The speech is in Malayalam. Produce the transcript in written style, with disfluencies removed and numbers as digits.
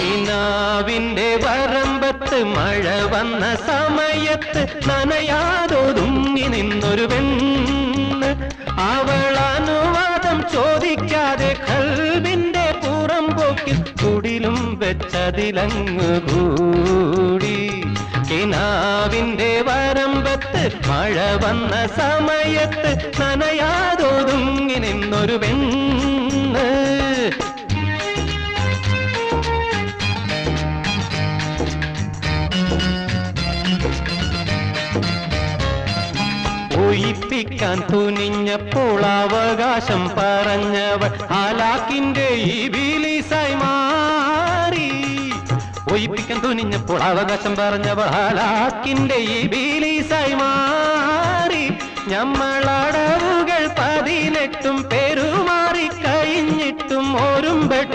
കിനാവിന്റെ വരമ്പത്ത് മഴ വന്ന സമയത്ത് നനയാതൊതുങ്ങി നിന്നൊരു പെണ്ണ്. അവൾ അനുവാദം ചോദിക്കാതെ കൽവിന്റെ പുറംപോക്കിൽ കുടിലും വെച്ചതിലങ്ങ് കൂടി. കിനാവിന്റെ വരമ്പത്ത് മഴ വന്ന സമയത്ത് നനയാതൊതുങ്ങി നിന്നൊരു പെണ്ണ്. ഒഴിപ്പിക്കാൻ തുനിഞ്ഞപ്പോൾ അവകാശം പറഞ്ഞവൾ ഹലാക്കിന്റെ ഇബിലീസായി മാറി. ഒഴിപ്പിക്കാൻ തുനിഞ്ഞപ്പോൾ അവകാശം പറഞ്ഞവൾ ഹലാക്കിന്റെ ഇബിലീസായി മാറി. ഞമ്മളടവുകൾ 18 പെരുമാറി കഴിഞ്ഞിട്ടും ഒരുമ്പെട്ട